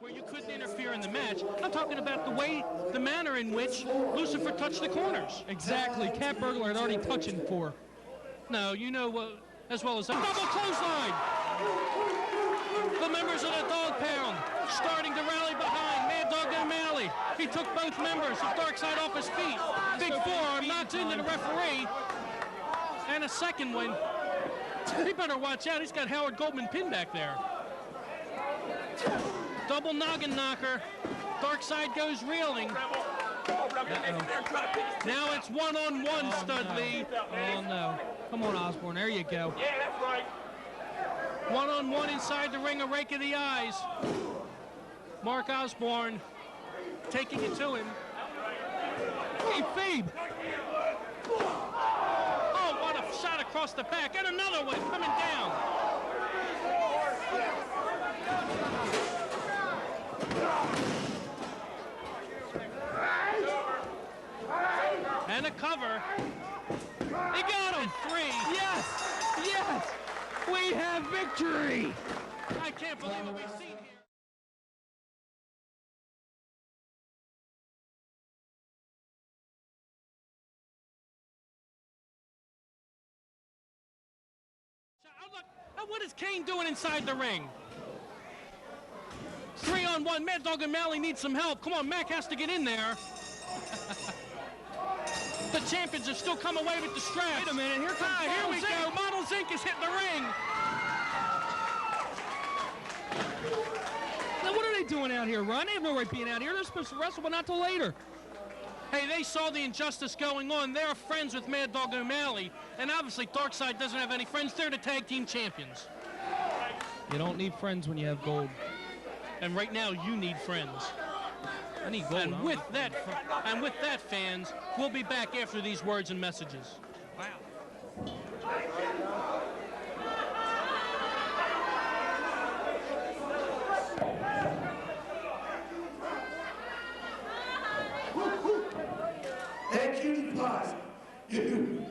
where you couldn't interfere in the match. I'm talking about the manner in which Lucifer touched the corners. Exactly. Cat Burglar had already touched him for. No, you know as well as a double clothesline. The members of the Dog Pound starting to rally behind Mad Dog O'Malley. He took both members of Darkside off his feet. Big forearm knocks into the referee. And a second one. He better watch out. He's got Howard Goldman pinned back there. Double noggin knocker. Darkside goes reeling. Now it's one-on-one, Studley. Oh, no. Come on, Osbourne. There you go. Yeah, that's right. One-on-one inside the ring, a rake of the eyes. Mark Osbourne taking it to him. Hey, Fabe. Oh, what a shot across the back. And another one coming down. And a cover. He got him. 3. Yes! Yes! We have victory! I can't believe what we've seen here. Look, what is Kane doing inside the ring? 3-on-1. Mad Dog O'Malley needs some help. Come on, Mac has to get in there. The champions have still come away with the straps. Wait a minute, here comes here we go. Models Inc. is hitting the ring. Now, what are they doing out here, Ron? They have no right being out here. They're supposed to wrestle, but not till later. Hey, they saw the injustice going on. They're friends with Mad Dog O'Malley, and obviously Darkside doesn't have any friends. They're the tag team champions. You don't need friends when you have gold. And right now, you need friends. I need gold. And with that, fans, we'll be back after these words and messages. Wow. Hey, cutie pies, you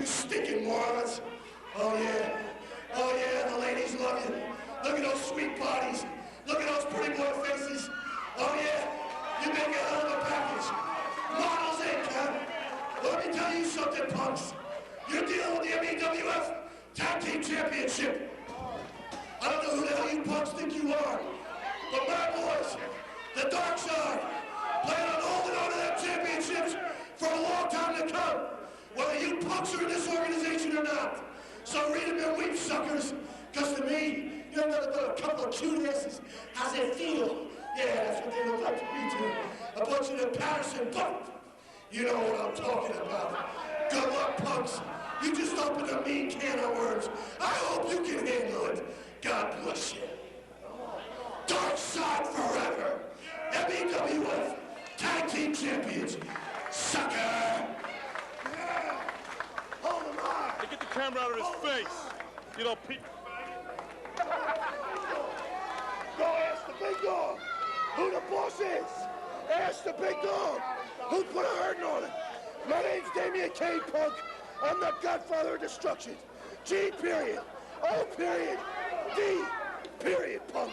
stinking morons. Oh yeah, the ladies love you. Look at those sweet bodies. Look at those pretty boy faces. Oh yeah, you make a hell of a package. Models Inc., huh? Let me tell you something, punks. You're dealing with the MEWF Tag Team Championship. I don't know who the hell you punks think you are, but my boys, the Dark Side, plan on holding on to them championships for a long time to come, whether you punks are in this organization or not. So read them and weep, suckers, because to me, you're nothing but a couple of cute asses. How's it feel? Yeah, that's what they look like to me, too. A bunch of the Patterson bump. You know what I'm talking about. Good luck, punks. You just opened a mean can of worms. I hope you can handle it. God bless you. Dark Side forever. MEWF Tag Team Champions. Sucker! Yeah. Hold him on. Hey, get the camera out of his face. You know, people. Go ask the big dog who the boss is. Ask the big dog who put a hurting on it. My name's Damian Kane, punk. I'm the Godfather of Destruction. G period. O period. D period, punk.